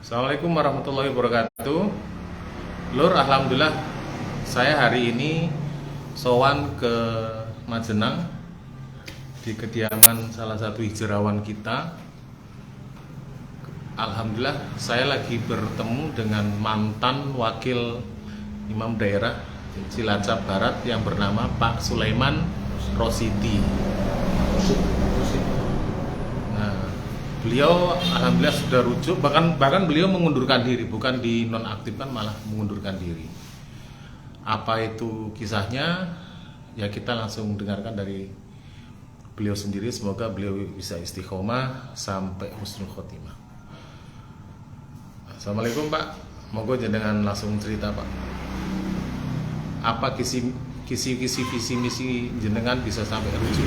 Assalamualaikum warahmatullahi wabarakatuh. Lur, alhamdulillah saya hari ini sowan ke Majenang di kediaman salah satu hijrawan kita. Alhamdulillah saya lagi bertemu dengan mantan wakil Imam daerah Cilacap Barat yang bernama Pak Sulaiman Rosidi. Beliau alhamdulillah sudah rujuk, bahkan beliau mengundurkan diri, bukan dinonaktifkan, malah mengundurkan diri. Apa itu kisahnya? Ya kita langsung dengarkan dari beliau sendiri. Semoga beliau bisa istiqomah sampai husnul khotimah. Assalamualaikum Pak, monggo jenengan langsung cerita Pak. Apa kisi visi misi jenengan bisa sampai rujuk?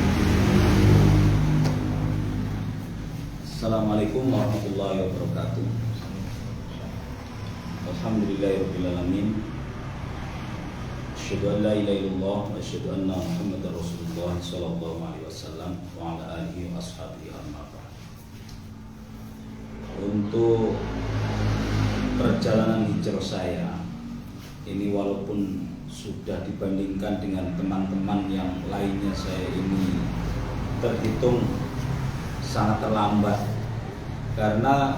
Assalamualaikum warahmatullahi wabarakatuh. Alhamdulillahirabbil alamin. Asyhadu an la ilaha illallah wa asyhadu anna Muhammadar Rasulullah sallallahu alaihi wasallam wa ala alihi wa ashabihi ajma'in. Untuk perjalanan hijrah saya ini, walaupun sudah dibandingkan dengan teman-teman yang lainnya, saya ini terhitung sangat terlambat, karena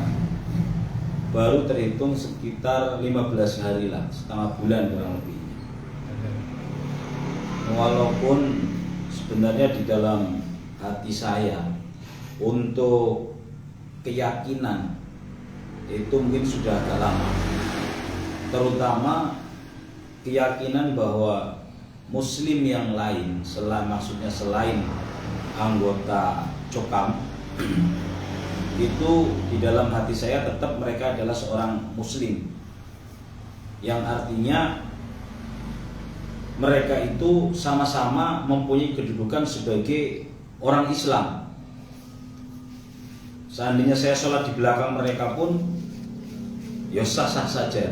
baru terhitung sekitar 15 hari lah, setengah bulan kurang lebih. Walaupun sebenarnya di dalam hati saya untuk keyakinan itu mungkin sudah agak lama, terutama keyakinan bahwa muslim yang lain selain anggota Cokam itu di dalam hati saya tetap mereka adalah seorang muslim, yang artinya mereka itu sama-sama mempunyai kedudukan sebagai orang Islam. Seandainya saya sholat di belakang mereka pun ya sah-sah saja.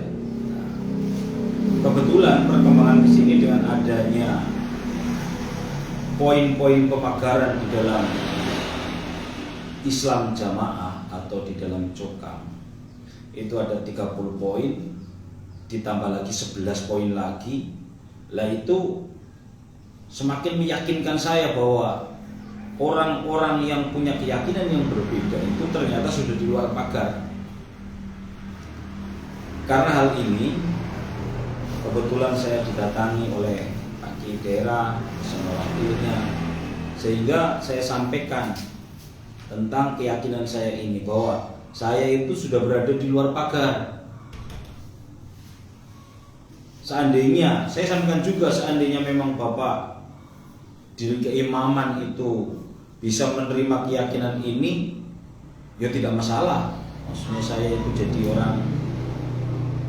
Kebetulan perkembangan di sini dengan adanya poin-poin pemagaran di dalam Islam Jamaah atau di dalam Cokam itu ada 30 poin, ditambah lagi 11 poin lagi. Lah itu semakin meyakinkan saya bahwa orang-orang yang punya keyakinan yang berbeda itu ternyata sudah di luar pagar. Karena hal ini kebetulan saya didatangi oleh Pak Kiai daerah bersama wakilnya, sehingga saya sampaikan tentang keyakinan saya ini, bahwa saya itu sudah berada di luar pagar. Seandainya, saya sampaikan juga, seandainya memang Bapak di keimaman itu bisa menerima keyakinan ini, ya tidak masalah. Maksudnya saya itu jadi orang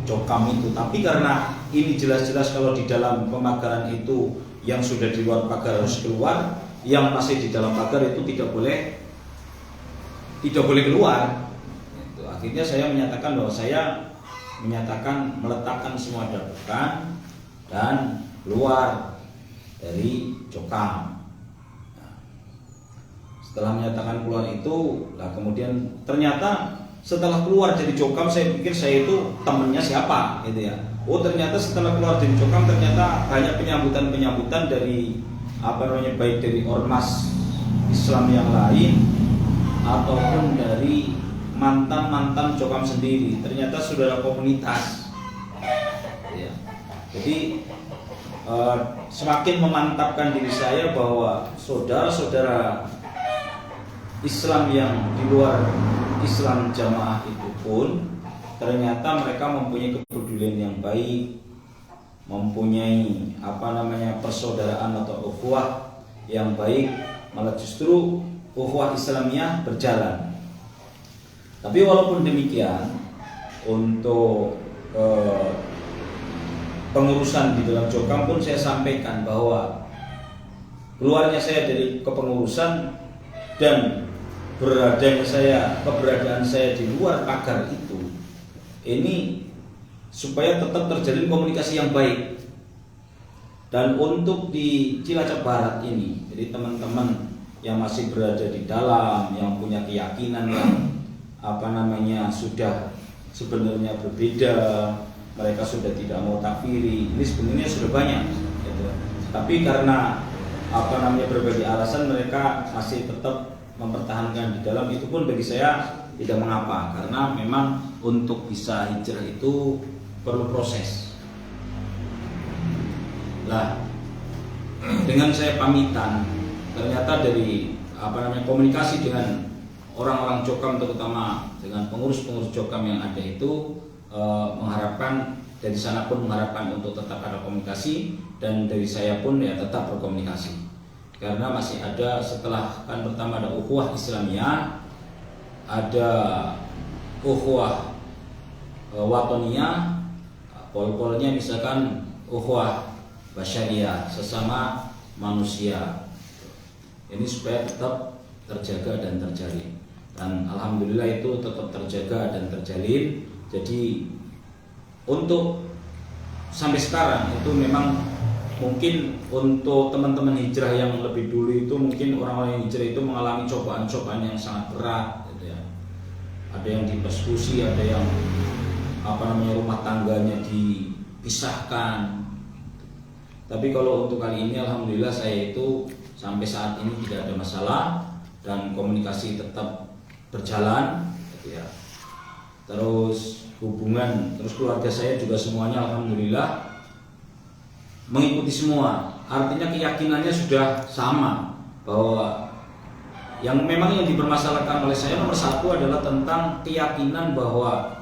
Cokam itu. Tapi karena ini jelas-jelas kalau di dalam pemagaran itu yang sudah di luar pagar harus keluar, yang masih di dalam pagar itu tidak boleh keluar. Akhirnya saya menyatakan bahwa saya meletakkan semua dapukan dan keluar dari Cokam. Setelah menyatakan keluar itu, lah kemudian ternyata setelah keluar dari Cokam, saya pikir saya itu temennya siapa gitu ya. Oh, ternyata setelah keluar dari Cokam ternyata banyak penyambutan dari baik dari ormas Islam yang lain ataupun dari mantan Cokam sendiri. Ternyata saudara komunitas ya. Jadi semakin memantapkan diri saya bahwa saudara-saudara Islam yang di luar Islam Jamaah itu pun ternyata mereka mempunyai kepedulian yang baik, mempunyai persaudaraan atau ukhuwah yang baik, malah justru ukhuwah Islamiyah berjalan. Tapi walaupun demikian, untuk pengurusan di dalam Cokam pun saya sampaikan bahwa keluarnya saya dari kepengurusan dan keberadaan saya di luar pagar itu, ini supaya tetap terjalin komunikasi yang baik. Dan untuk di Cilacap Barat ini, jadi teman-teman yang masih berada di dalam, yang punya keyakinan yang sudah sebenarnya berbeda, mereka sudah tidak mau takfiri. Ini sebenarnya sudah banyak gitu. Tapi karena berbagai alasan mereka masih tetap mempertahankan di dalam. Itu pun bagi saya tidak mengapa, karena memang untuk bisa hijrah itu perlu proses. Lah, dengan saya pamitan, ternyata dari komunikasi dengan orang-orang Cokam, terutama dengan pengurus-pengurus Cokam yang ada itu, mengharapkan dari sana pun mengharapkan untuk tetap ada komunikasi, dan dari saya pun ya tetap berkomunikasi, karena masih ada, setelah kan pertama ada ukhuwah Islamiyah, ada ukhuwah watoniyah, pol-polnya misalkan ukhuwah basyariyah, sesama manusia. Ini supaya tetap terjaga dan terjalin, dan alhamdulillah itu tetap terjaga dan terjalin. Jadi untuk sampai sekarang itu memang mungkin untuk teman-teman hijrah yang lebih dulu itu, mungkin orang-orang yang hijrah itu mengalami cobaan-cobaan yang sangat berat gitu ya. Ada yang dipersekusi, ada yang rumah tangganya dipisahkan. Tapi kalau untuk kali ini alhamdulillah saya itu sampai saat ini tidak ada masalah, dan komunikasi tetap berjalan gitu ya. Terus keluarga saya juga semuanya alhamdulillah mengikuti semua. Artinya keyakinannya sudah sama, bahwa yang dipermasalahkan oleh saya nomor satu adalah tentang keyakinan bahwa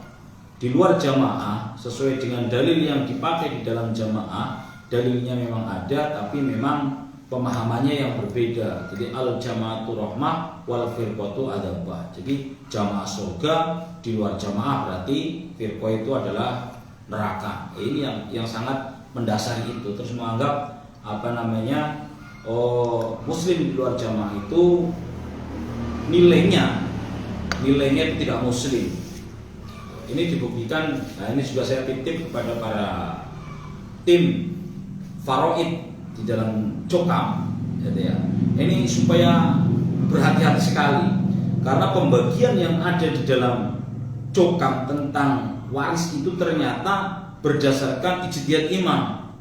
di luar jamaah sesuai dengan dalil yang dipakai di dalam jamaah, dalilnya memang ada, tapi memang pemahamannya yang berbeda. Jadi al jamaatu rahmah wal firqatu adzabah. Jadi jamaah surga, di luar jamaah berarti firqah itu adalah neraka. Ini yang sangat mendasari itu. Terus menganggap muslim di luar jamaah itu nilainya itu tidak muslim. Ini dibuktikan. Nah, ini juga saya titip kepada para tim faraid di dalam Cokam gitu ya. Ini supaya berhati-hati sekali, karena pembagian yang ada di dalam Cokam tentang waris itu ternyata berdasarkan ijtihad imam.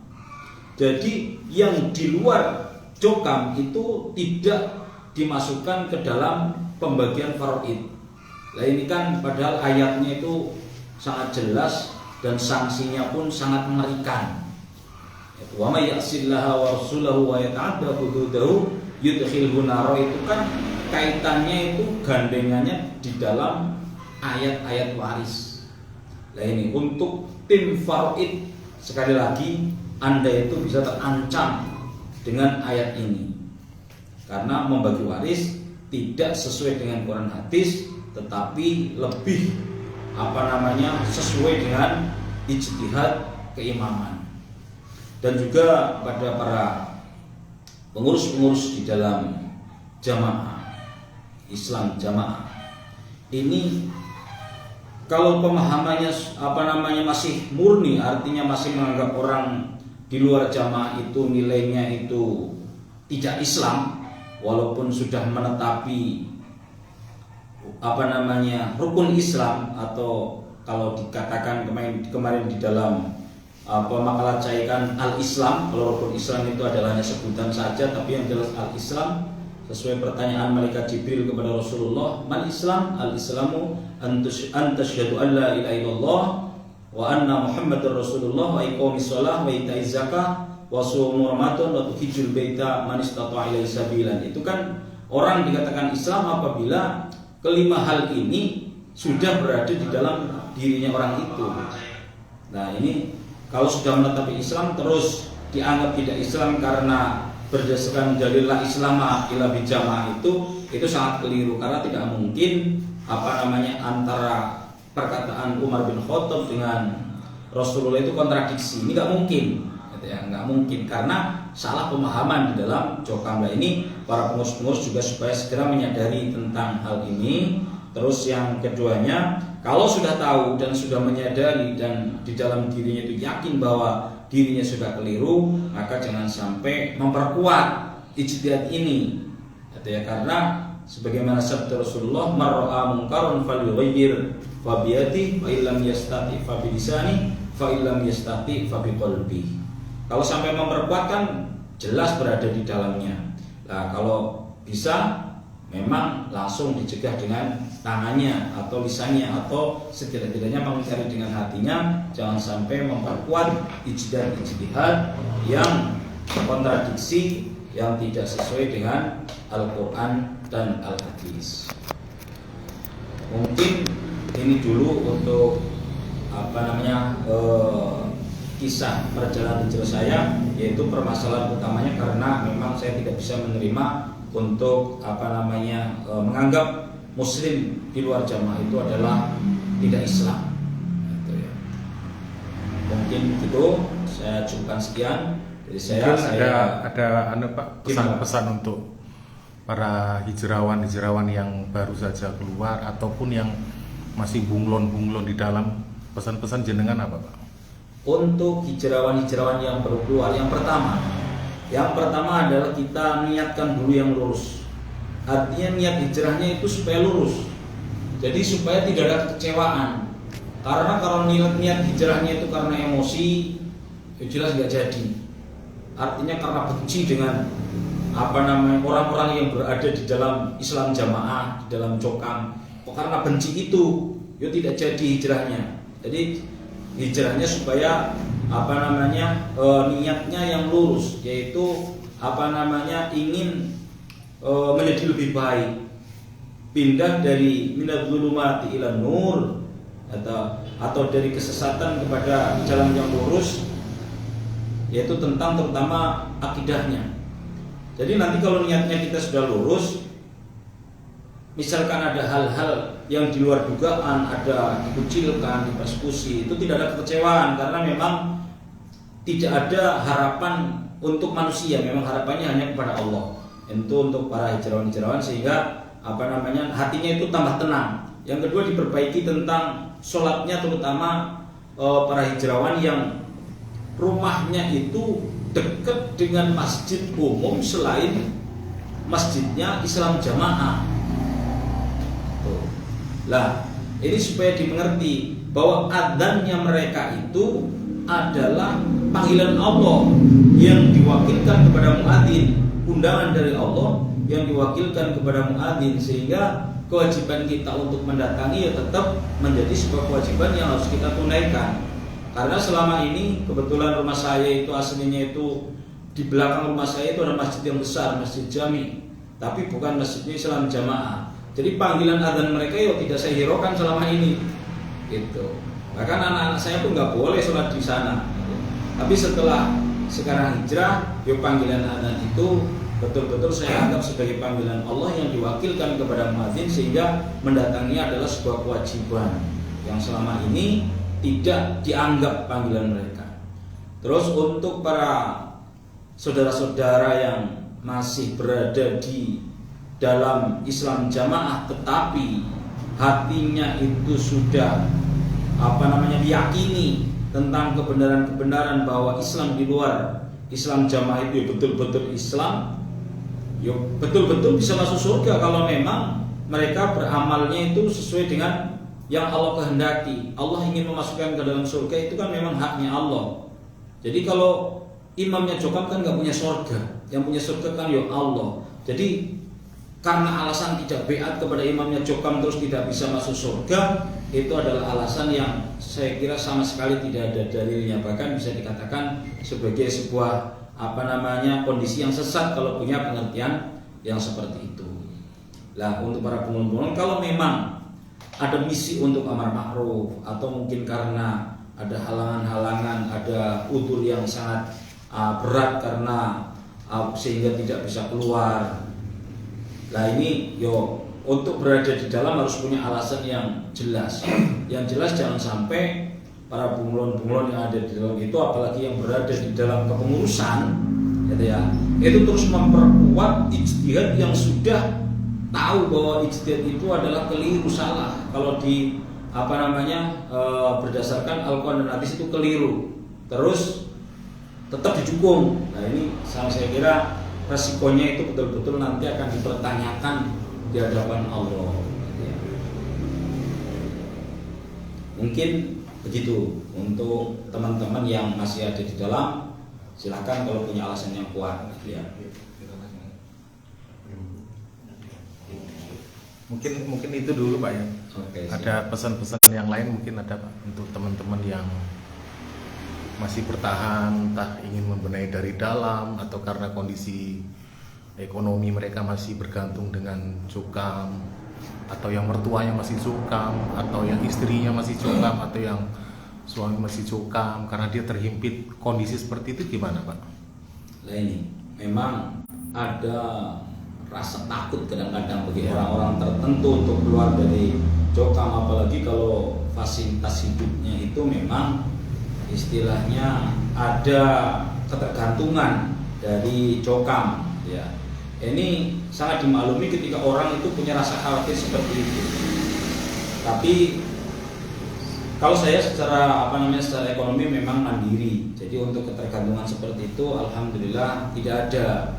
Jadi yang di luar Cokam itu tidak dimasukkan ke dalam pembagian faraid. Nah ini kan padahal ayatnya itu sangat jelas dan sanksinya pun sangat mengerikan. Wa may ya'sillaha wa rasulahu wa yata'adda hududahu yudkhilhu nar, itu kan kaitannya itu gandengannya di dalam ayat-ayat waris. Nah ini untuk tim faraid, sekali lagi Anda itu bisa terancam dengan ayat ini, karena membagi waris tidak sesuai dengan Quran hadis, tetapi lebih sesuai dengan ijtihad keimaman. Dan juga pada para pengurus-pengurus di dalam jamaah Islam jamaah ini, kalau pemahamannya masih murni, artinya masih menganggap orang di luar jamaah itu nilainya itu tidak Islam, walaupun sudah menetapi rukun Islam, atau kalau dikatakan kemarin di dalam makalah caikan al-Islam, kalau rukun Islam itu adalah hanya sebutan saja, tapi yang jelas al-Islam sesuai pertanyaan malaikat Jibril kepada Rasulullah, mal Islam? Al-Islamu antasyhadu an la ilaha illallah wa anna Muhammadar Rasulullah wa iqamis shalah wa ita'iz zakah wa shaum Ramadan wa tuhijjul baita man istata'a ilaihi sabilan. Itu kan orang dikatakan Islam apabila kelima hal ini sudah berada di dalam dirinya orang itu. Nah ini kalau sudah menetapi Islam terus dianggap tidak Islam karena berdasarkan dalil la islama illa bijamaah, itu sangat keliru, karena tidak mungkin antara perkataan Umar bin Khattab dengan Rasulullah itu kontradiksi. Ini nggak mungkin, gitu ya, nggak mungkin, karena salah pemahaman di dalam Cokam. Ini para pengurus-pengurus juga supaya segera menyadari tentang hal ini. Terus yang keduanya, kalau sudah tahu dan sudah menyadari dan di dalam dirinya itu yakin bahwa dirinya sudah keliru, maka jangan sampai memperkuat ijtihad ini, gitu ya, karena sebagaimana sabda Rasulullah, mar'a munkarun falyughayyir fa biyadi, fa illam yastati fa bilisani, fa illam yastati fa biqalbi. Kalau sampai memperkuat kan jelas berada di dalamnya. Nah, kalau bisa memang langsung dicegah dengan tangannya atau lisannya, atau setidak-tidaknya mengingkari dengan hatinya. Jangan sampai memperkuat ijtihad yang kontradiksi, yang tidak sesuai dengan Al-Quran dan Al-Hadis. Mungkin ini dulu untuk kisah perjalanan hijrah saya, yaitu permasalahan utamanya karena memang saya tidak bisa menerima untuk menganggap muslim di luar jamaah itu adalah tidak Islam. Gitu ya. Mungkin itu saya cukupkan sekian. Jadi saya ada Pak pesan-pesan untuk para hijrawan yang baru saja keluar ataupun yang masih bunglon di dalam, pesan-pesan jenengan apa Pak? Untuk hijrawan yang baru keluar, yang pertama adalah kita niatkan dulu yang lurus. Artinya niat hijrahnya itu supaya lurus. Jadi supaya tidak ada kekecewaan. Karena kalau niat hijrahnya itu karena emosi, ya jelas nggak jadi. Artinya karena benci dengan orang-orang yang berada di dalam Islam jamaah, di dalam cokam. Karena benci itu, ya tidak jadi hijrahnya. Jadi hijrahnya supaya niatnya yang lurus, yaitu ingin menjadi lebih baik, pindah dari minadz-dzulumati ila nur, atau dari kesesatan kepada jalan yang lurus, yaitu tentang terutama akidahnya. Jadi nanti kalau niatnya kita sudah lurus, misalkan ada hal-hal yang di luar dugaan, ada dikucilkan, dipersekusi, itu tidak ada kekecewaan karena memang tidak ada harapan untuk manusia, memang harapannya hanya kepada Allah. Itu untuk para hijrawan sehingga hatinya itu tambah tenang. Yang kedua, diperbaiki tentang sholatnya, terutama para hijrawan yang rumahnya itu dekat dengan masjid umum selain masjidnya Islam jamaah. Lah, ini supaya dimengerti bahwa adzannya mereka itu adalah panggilan Allah yang diwakilkan kepada muadzin, undangan dari Allah yang diwakilkan kepada muadzin, sehingga kewajiban kita untuk mendatangi ya tetap menjadi sebuah kewajiban yang harus kita tunaikan. Karena selama ini kebetulan rumah saya itu aslinya itu di belakang rumah saya itu ada masjid yang besar, masjid jami, tapi bukan masjidnya Islam jamaah. Jadi panggilan adzan mereka ya tidak saya hiraukan selama ini, gitu. Bahkan anak-anak saya pun nggak boleh sholat di sana. Gitu. Tapi setelah sekarang hijrah, ya panggilan adzan itu betul-betul saya anggap sebagai panggilan Allah yang diwakilkan kepada muadzin, sehingga mendatanginya adalah sebuah kewajiban yang selama ini tidak dianggap panggilan mereka. Terus untuk para saudara-saudara yang masih berada di dalam Islam jamaah tetapi hatinya itu sudah diyakini tentang kebenaran-kebenaran bahwa Islam di luar Islam jamaah itu betul-betul Islam, betul-betul bisa masuk surga kalau memang mereka beramalnya itu sesuai dengan yang Allah kehendaki. Allah ingin memasukkan ke dalam surga, itu kan memang haknya Allah. Jadi kalau imamnya cokam kan nggak punya surga, yang punya surga kan ya Allah. Jadi karena alasan tidak beat kepada imamnya cokam terus tidak bisa masuk surga, itu adalah alasan yang saya kira sama sekali tidak ada dalilnya. Bahkan bisa dikatakan sebagai sebuah kondisi yang sesat kalau punya pengertian yang seperti itu. Lah, untuk para pengulun-pengulun, kalau memang ada misi untuk amar ma'ruf, atau mungkin karena ada halangan-halangan, ada udzur yang sangat berat karena sehingga tidak bisa keluar. Nah ini untuk berada di dalam harus punya alasan yang jelas. Yang jelas jangan sampai para bunglon-bunglon yang ada di dalam itu, apalagi yang berada di dalam kepengurusan, gitu ya, itu terus memperkuat ijtihad yang sudah tahu bahwa ijtihad itu adalah keliru, salah. Kalau berdasarkan Al-Quran dan Hadis itu keliru, terus tetap didukung. Nah ini saya kira resikonya itu betul-betul nanti akan dipertanyakan di hadapan Allah. Mungkin begitu untuk teman-teman yang masih ada di dalam, silakan kalau punya alasan yang kuat gitu ya. Mungkin itu dulu Pak ya. Oke, Ada pesan-pesan yang lain mungkin ada Pak untuk teman-teman yang masih bertahan, entah ingin membenahi dari dalam atau karena kondisi ekonomi mereka masih bergantung dengan cukam, atau yang mertuanya masih cukam, atau yang istrinya masih cukam, atau yang suami masih cukam, karena dia terhimpit kondisi seperti itu, gimana Pak? Nah ini memang ada rasa takut kadang-kadang bagi orang-orang tertentu untuk keluar dari cokam, apalagi kalau fasilitas hidupnya itu memang istilahnya ada ketergantungan dari cokam ya. Ini sangat dimaklumi ketika orang itu punya rasa khawatir seperti itu. Tapi kalau saya secara secara ekonomi memang mandiri. Jadi untuk ketergantungan seperti itu alhamdulillah tidak ada,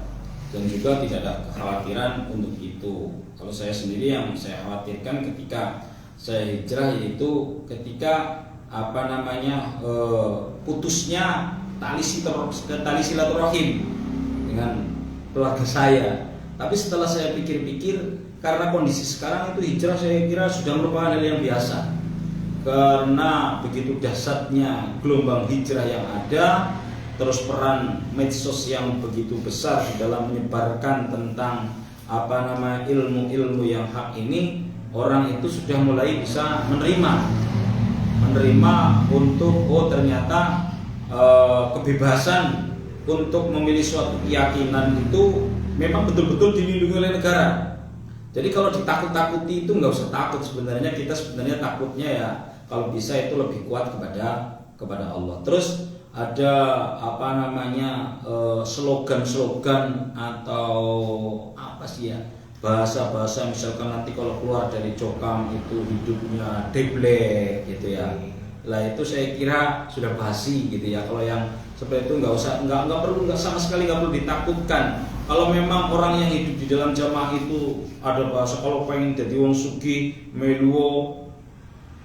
dan juga tidak ada kekhawatiran untuk itu. Kalau saya sendiri yang saya khawatirkan ketika saya hijrah yaitu ketika putusnya tali silaturahim dengan keluarga saya. Tapi setelah saya pikir-pikir, karena kondisi sekarang itu hijrah saya kira sudah merupakan hal yang biasa. Karena begitu dahsyatnya gelombang hijrah yang ada, terus peran medsos yang begitu besar di dalam menyebarkan tentang ilmu-ilmu yang hak ini, orang itu sudah mulai bisa menerima untuk ternyata kebebasan untuk memilih suatu keyakinan itu memang betul-betul dilindungi oleh negara. Jadi kalau ditakut-takuti itu nggak usah takut, sebenarnya kita takutnya ya kalau bisa itu lebih kuat kepada Allah. Terus ada slogan-slogan atau bahasa-bahasa, misalkan nanti kalau keluar dari cokam itu hidupnya deblek gitu ya. Lah itu saya kira sudah basi gitu ya. Kalau yang seperti itu nggak sama sekali nggak perlu ditakutkan. Kalau memang orang yang hidup di dalam jamaah itu ada bahasa kalau pengen jadi wong sugih meluwo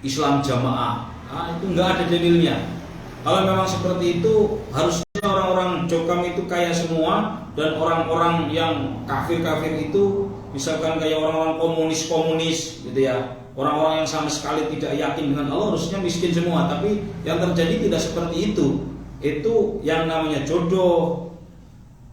Islam jamaah, itu nggak ada dalilnya. Kalau memang seperti itu harusnya orang-orang cokam itu kaya semua, dan orang-orang yang kafir-kafir itu misalkan kayak orang-orang komunis gitu ya, orang-orang yang sama sekali tidak yakin dengan Allah harusnya miskin semua. Tapi yang terjadi tidak seperti itu. Itu yang namanya jodoh,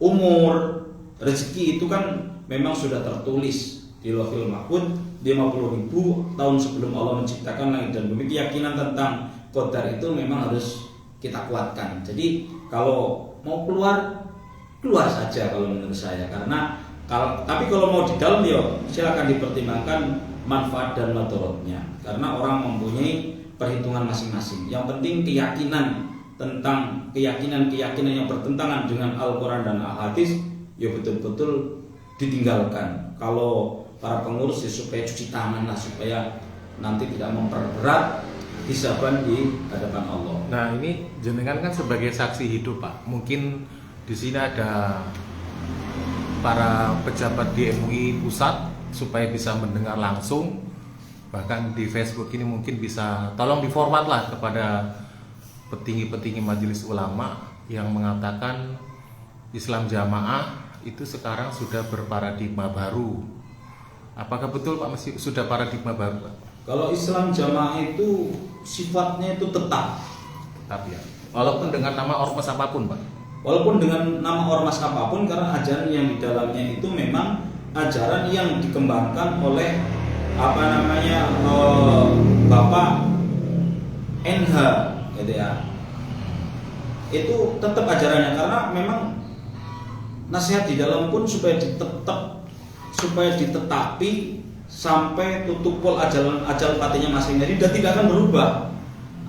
umur, rezeki itu kan memang sudah tertulis di Lauhul Mahfuz 50.000 tahun sebelum Allah menciptakan langit dan bumi. Keyakinan tentang qadar itu memang harus kita kuatkan. Jadi kalau mau keluar saja kalau menurut saya. Tapi kalau mau di dalam ya silakan dipertimbangkan manfaat dan madaratnya. Karena orang mempunyai perhitungan masing-masing. Yang penting keyakinan tentang keyakinan yang bertentangan dengan Al-Quran dan Al-Hadis ya betul-betul ditinggalkan. Kalau para pengurus ya supaya cuci tangan lah, supaya nanti tidak memperberat hisaban di hadapan Allah. Nah ini jenengan kan sebagai saksi hidup Pak. Mungkin di sini ada para pejabat di MUI pusat supaya bisa mendengar langsung. Bahkan di Facebook ini mungkin bisa tolong diformat lah kepada petinggi-petinggi majelis ulama yang mengatakan Islam jamaah itu sekarang sudah berparadigma baru. Apakah betul Pak masih sudah paradigma baru Pak? Kalau Islam jamaah itu sifatnya itu tetap ya. Walaupun dengan nama ormas apapun Pak. Walaupun dengan nama ormas apapun, karena ajaran yang di dalamnya itu memang ajaran yang dikembangkan oleh Bapak NH gitu ya. Itu tetap ajarannya, karena memang nasihat di dalam pun supaya ditetapi sampai tutup pol ajal patinya masing-masing, dan tidak akan berubah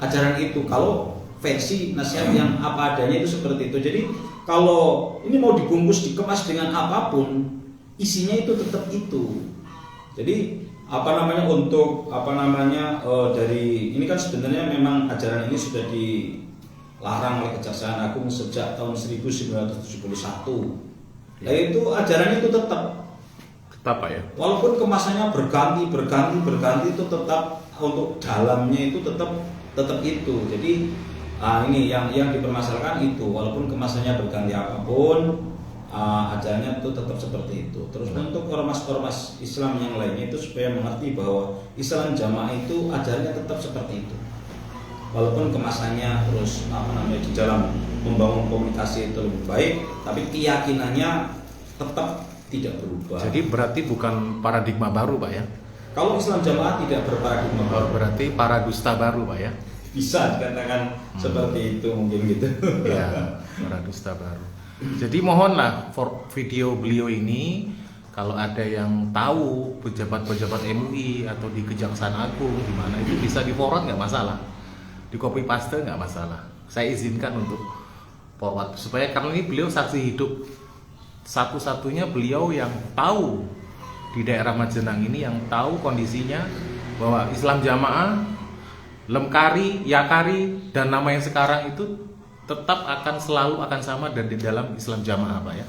ajaran itu kalau versi nasihat yang apa adanya itu seperti itu. Jadi kalau ini mau dibungkus dikemas dengan apapun, isinya itu tetap itu. Jadi dari ini kan sebenarnya memang ajaran ini sudah dilarang oleh Kejaksaan Agung sejak tahun 1971. Nah itu ajaran itu tetap Pak ya. Walaupun kemasannya berganti itu tetap untuk dalamnya itu tetap itu. Jadi ini yang dipermasalahkan itu, walaupun kemasannya berganti apapun, ajarannya itu tetap seperti itu. Terus untuk ormas-ormas Islam yang lainnya itu supaya mengerti bahwa Islam jamaah itu ajarannya tetap seperti itu. Walaupun kemasannya terus di dalam membangun komunikasi itu lebih baik, tapi keyakinannya tetap tidak berubah. Jadi berarti bukan paradigma baru, Pak ya? Kalau Islam jamaah tidak berparadigma baru, berarti para dusta baru, Pak ya? Bisa dikatakan seperti itu mungkin gitu. Ya, para dusta baru. Jadi mohonlah video beliau ini, kalau ada yang tahu pejabat-pejabat MUI atau di Kejaksaan Agung di mana itu bisa di forward, nggak masalah, di copy paste nggak masalah. Saya izinkan untuk forward supaya, karena ini beliau saksi hidup satu-satunya beliau yang tahu di daerah Majenang ini, yang tahu kondisinya bahwa Islam jamaah, Lemkari, Yakari, dan nama yang sekarang itu tetap selalu akan sama dan di dalam Islam jamaah, Pak ya.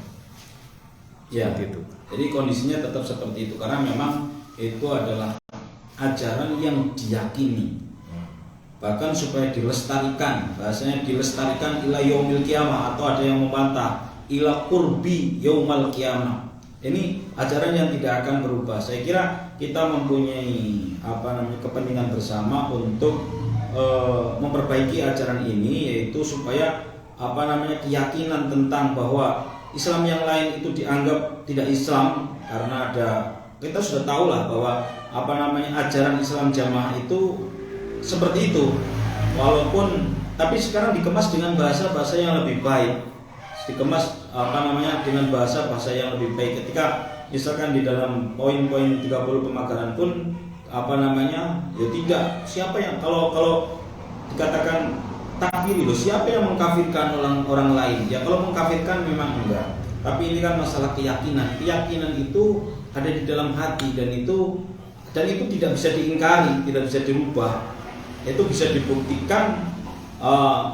Ya, itu. Jadi kondisinya tetap seperti itu karena memang itu adalah ajaran yang diyakini. Bahkan supaya dilestarikan, bahasanya dilestarikan ila yaumil qiyamah, atau ada yang membantah ila qurbi yaumal qiyamah. Ini ajaran yang tidak akan berubah. Saya kira kita mempunyai kepentingan bersama untuk memperbaiki ajaran ini, yaitu supaya keyakinan tentang bahwa Islam yang lain itu dianggap tidak Islam, karena kita sudah tahu lah bahwa ajaran Islam jamaah itu seperti itu, walaupun tapi sekarang dikemas dengan bahasa-bahasa yang lebih baik, dikemas dengan bahasa-bahasa yang lebih baik. Ketika misalkan di dalam poin-poin 30 pemagaran pun ya tidak, siapa yang kalau dikatakan takfir itu, siapa yang mengkafirkan orang lain? Ya kalau mengkafirkan memang enggak, tapi ini kan masalah keyakinan itu ada di dalam hati, dan itu tidak bisa diingkari, tidak bisa dirubah. Itu bisa dibuktikan.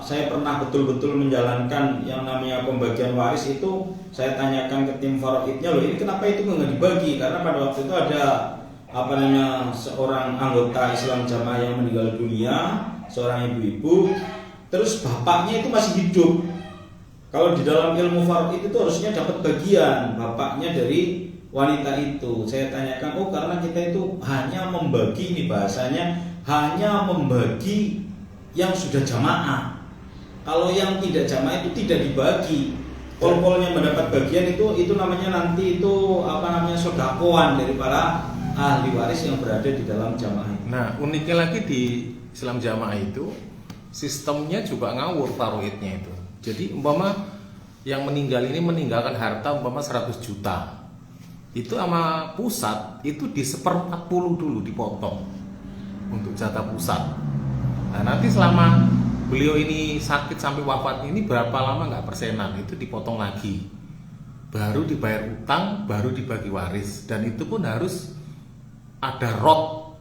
Saya pernah betul-betul menjalankan yang namanya pembagian waris itu. Saya tanyakan ke tim faraidnya, loh ini kenapa itu nggak dibagi? Karena pada waktu itu ada seorang anggota Islam jamaah yang meninggal dunia, seorang ibu-ibu, terus bapaknya itu masih hidup. Kalau di dalam ilmu faraid itu harusnya dapat bagian bapaknya dari wanita itu. Saya tanyakan, karena kita itu hanya membagi, ini bahasanya hanya membagi yang sudah jamaah. Kalau yang tidak jamaah itu tidak dibagi. Pol-polnya mendapat bagian itu namanya nanti itu sodakoan dari para ahli waris yang berada di dalam jamaah. Nah, uniknya lagi di Islam jamaah itu sistemnya juga ngawur faraidnya itu. Jadi yang meninggal ini meninggalkan harta 100 juta. Itu sama pusat itu di 1/40 dulu dipotong untuk jatah pusat. Nah, nanti selama beliau ini sakit sampai wafat ini berapa lama nggak persenan, itu dipotong lagi, baru dibayar utang, baru dibagi waris, dan itu pun harus ada rot.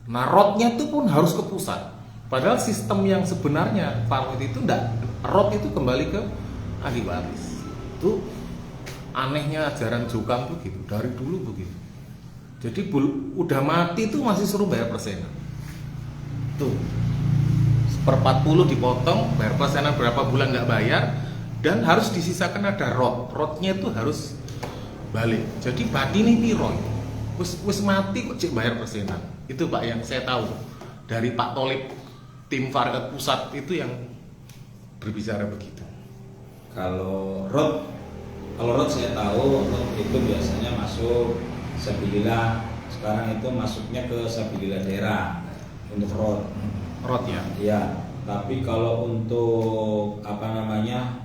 Nah, rotnya itu pun harus ke pusat. Padahal sistem yang sebenarnya faraid itu enggak, rot itu kembali ke ahli waris. Itu anehnya ajaran Jokam tuh gitu, dari dulu begitu. Jadi udah mati tuh masih suruh bayar persenan. Tuh 1/40 dipotong, bayar persenan berapa bulan nggak bayar, dan harus disisakan ada rotnya itu harus balik. Jadi batin ini piro, wis mati kok cek bayar persenan. Itu Pak yang saya tahu dari Pak Tolib, tim faraid pusat itu yang berbicara begitu. Kalau rot saya tahu, rot itu biasanya masuk sabilillah. Sekarang itu masuknya ke sabilillah daerah untuk rot ya. Iya, tapi kalau untuk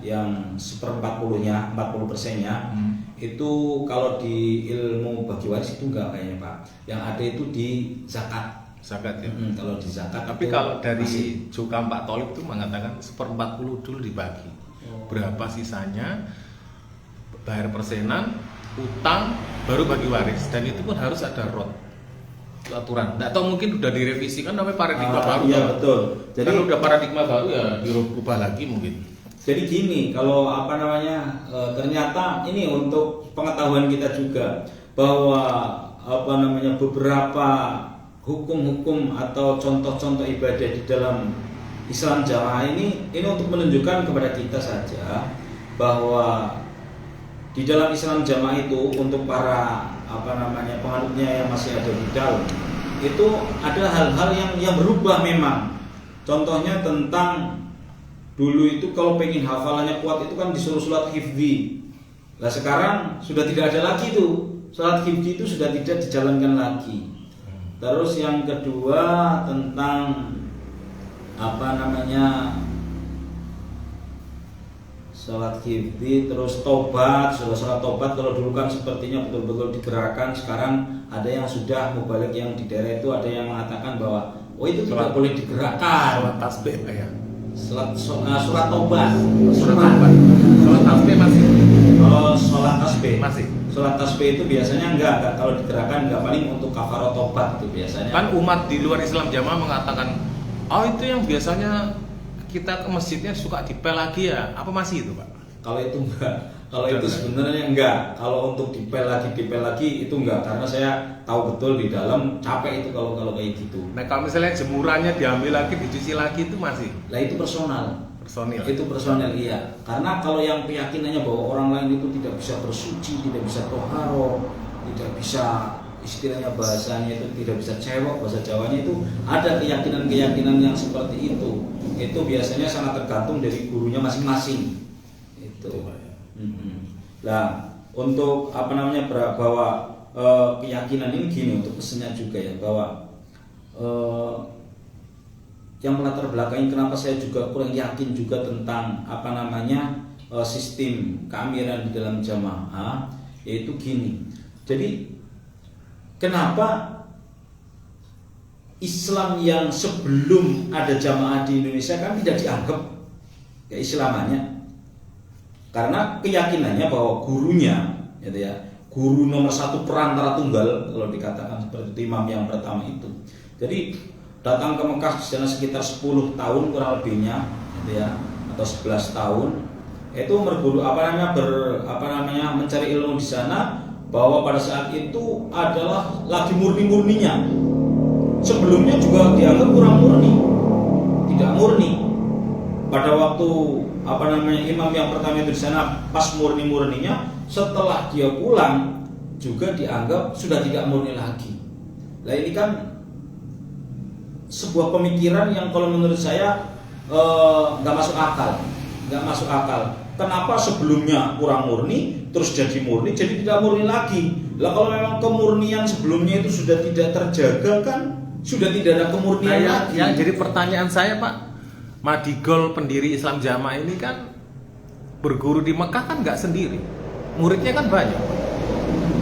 yang 1/40-nya, 40%-nya itu kalau di ilmu bagi waris itu enggak kayaknya Pak. Yang ada itu di zakat ya. Kalau di zakat. Tapi kalau dari Jokam Pak Tolib itu mengatakan 1/40 dulu dibagi. Berapa sisanya bayar persenan, utang, baru bagi waris, dan itu pun harus ada rot aturan. Nggak tahu, mungkin udah direvisi kan, namanya paradigma baru. Iya betul. Jadi kalau udah paradigma baru ya dirubah lagi mungkin. Jadi gini, kalau ternyata ini untuk pengetahuan kita juga bahwa beberapa hukum-hukum atau contoh-contoh ibadah di dalam Islam jamaah ini untuk menunjukkan kepada kita saja bahwa di dalam Islam jamaah itu untuk para penganutnya yang masih ada di dalam itu ada hal-hal yang berubah memang. Contohnya tentang dulu itu kalau pengen hafalannya kuat itu kan disuruh sholat hifdzi. Lah sekarang sudah tidak ada lagi tuh. Sholat hifdzi itu sudah tidak dijalankan lagi. Terus yang kedua tentang sholat hifdzi, terus tobat, sholat tobat kalau dulu kan sepertinya betul-betul digerakkan, sekarang ada yang sudah mubalik yang di daerah itu ada yang mengatakan bahwa itu tidak boleh digerakkan. Sholat tasbih Pak ya. Sholat tobat. Sholat tasbih masih. Sholat tasbih Masih. Sholat tasbih itu biasanya enggak kalau digerakkan enggak, paling untuk kafarat tobat itu biasanya. Kan umat di luar Islam jamaah mengatakan, itu yang biasanya kita ke masjidnya suka dipel lagi ya. Apa masih itu Pak? Kalau itu enggak. Kalau itu sebenarnya enggak. Kalau untuk dipel lagi itu enggak, karena saya tahu betul di dalam capek itu kalau kayak gitu. Nah kalau misalnya jemurannya diambil lagi, dicuci lagi itu masih? Lah itu personal. Itu personal iya. Karena kalau yang keyakinannya bahwa orang lain itu tidak bisa bersuci, tidak bisa toharo, tidak bisa istilahnya bahasanya itu tidak bisa cewek, bahasa Jawanya itu ada keyakinan-keyakinan yang seperti itu. Itu biasanya sangat tergantung dari gurunya masing-masing. Itu. Nah, untuk bahwa keyakinan ini gini untuk pesannya juga ya, bahwa yang melatar belakangi kenapa saya juga kurang yakin juga tentang sistem keamiran di dalam jamaah, yaitu gini. Jadi kenapa Islam yang sebelum ada jamaah di Indonesia kan tidak dianggap keislamannya? Karena keyakinannya bahwa gurunya, gitu ya, guru nomor satu perantara tunggal kalau dikatakan seperti itu, imam yang pertama itu. Jadi datang ke Mekah di sana sekitar 10 tahun kurang lebihnya, gitu ya, atau 11 tahun. Itu berguru mencari ilmu di sana, bahwa pada saat itu adalah lagi murni-murninya. Sebelumnya juga dianggap kurang murni, tidak murni. Pada waktu imam yang pertama itu di sana pas murni-murninya, setelah dia pulang juga dianggap sudah tidak murni lagi. Nah ini kan sebuah pemikiran yang kalau menurut saya nggak masuk akal. Kenapa sebelumnya kurang murni terus jadi murni, jadi tidak murni lagi? Lah kalau memang kemurnian sebelumnya itu sudah tidak terjaga, kan sudah tidak ada kemurnian lagi. Yang jadi pertanyaan saya Pak, Madigol pendiri Islam Jamaah ini kan berguru di Mekah kan nggak sendiri, muridnya kan banyak.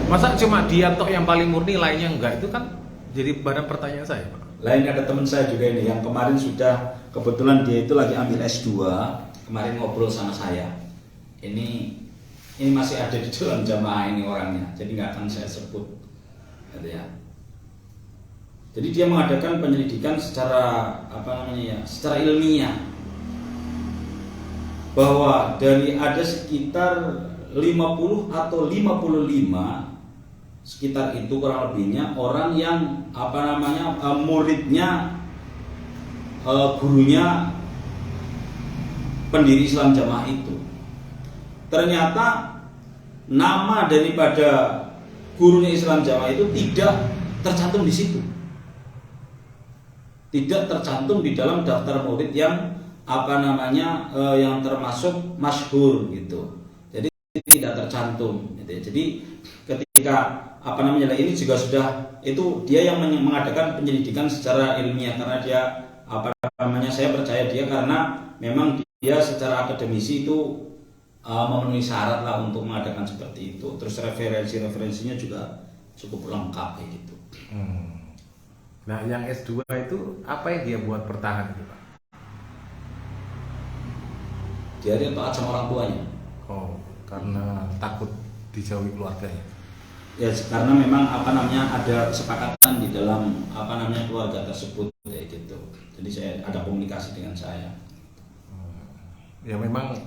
Masa cuma dia toh yang paling murni, lainnya enggak? Itu kan jadi bahan pertanyaan saya Pak. Lain ada teman saya juga ini yang kemarin sudah, kebetulan dia itu lagi ambil S2, kemarin ngobrol sama saya. Ini masih ada di dalam jamaah ini orangnya, jadi nggak akan saya sebut, gitu ya. Jadi dia mengadakan penyelidikan secara secara ilmiah, bahwa dari ada sekitar 50 atau 55 sekitar itu kurang lebihnya orang yang muridnya gurunya pendiri Islam Jamaah itu. Ternyata nama daripada gurunya Islam Jamaah itu tidak tercantum di situ. Tidak tercantum di dalam daftar murid yang yang termasuk masyhur gitu. Jadi tidak tercantum gitu ya. Jadi ketika ini juga sudah, itu dia yang mengadakan penyelidikan secara ilmiah, karena dia saya percaya dia karena memang dia secara akademisi itu memenuhi syarat lah untuk mengadakan seperti itu. Terus referensinya juga cukup lengkap kayak gitu. Nah, yang S2 itu apa yang dia buat bertahan gitu Pak? Dia taat sama orang tuanya. Oh, karena takut dijauhi keluarganya. Ya, karena memang ada kesepakatan di dalam keluarga tersebut kayak gitu. Jadi saya ada komunikasi dengan saya. Ya memang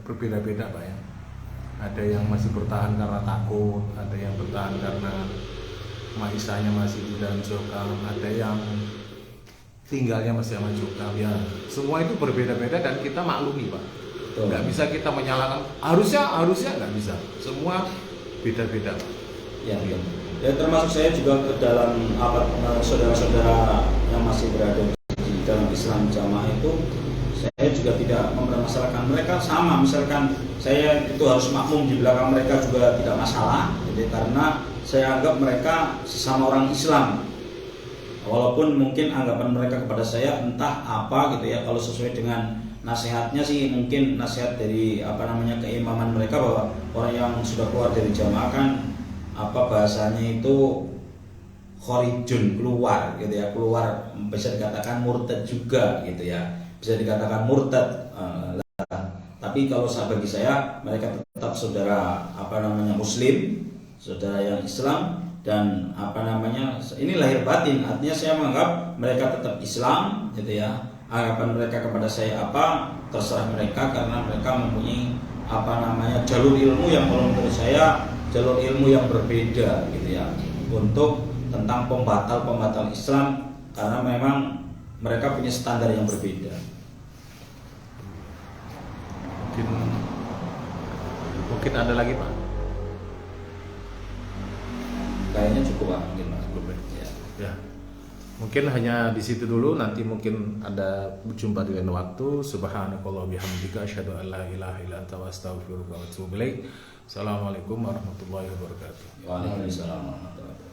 berbeda-beda Pak ya. Ada yang masih bertahan karena takut, ada yang bertahan karena maisanya masih di dalam jokam, ada yang tinggalnya masih sama jokam, ya semua itu berbeda-beda dan kita maklumi Pak. Betul. Nggak bisa kita menyalahkan harusnya nggak bisa, semua beda-beda Pak. Ya, betul. Ya termasuk saya juga ke dalam saudara-saudara yang masih berada di dalam Islam jamaah itu, saya juga tidak mempermasalahkan mereka. Sama, misalkan saya itu harus makmum di belakang mereka juga tidak masalah, jadi karena saya anggap mereka sesama orang Islam. Walaupun mungkin anggapan mereka kepada saya entah apa gitu ya, kalau sesuai dengan nasihatnya sih mungkin nasihat dari keimaman mereka bahwa orang yang sudah keluar dari jamaah kan bahasanya itu khorijun, keluar gitu ya, keluar, bisa dikatakan murtad juga gitu ya, bisa dikatakan murtad. Tapi kalau bagi saya mereka tetap saudara muslim, saudara yang Islam, dan ini lahir batin, artinya saya menganggap mereka tetap Islam gitu ya. Anggapan mereka kepada saya apa terserah mereka, karena mereka mempunyai jalur ilmu yang kalau menurut saya jalur ilmu yang berbeda gitu ya, untuk tentang pembatal Islam, karena memang mereka punya standar yang berbeda. Mungkin ada lagi Pak? Kayaknya cukup Pak, mungkin Pak. Cukup Ya. Ya. Mungkin hanya di situ dulu, nanti mungkin ada berjumpa di lain waktu. Subhanakallah bihamdika asyhadu an la ilaha illa anta astaghfiruka wa atubu ilaik. Assalamualaikum warahmatullahi wabarakatuh. Waalaikumsalam warahmatullahi wabarakatuh.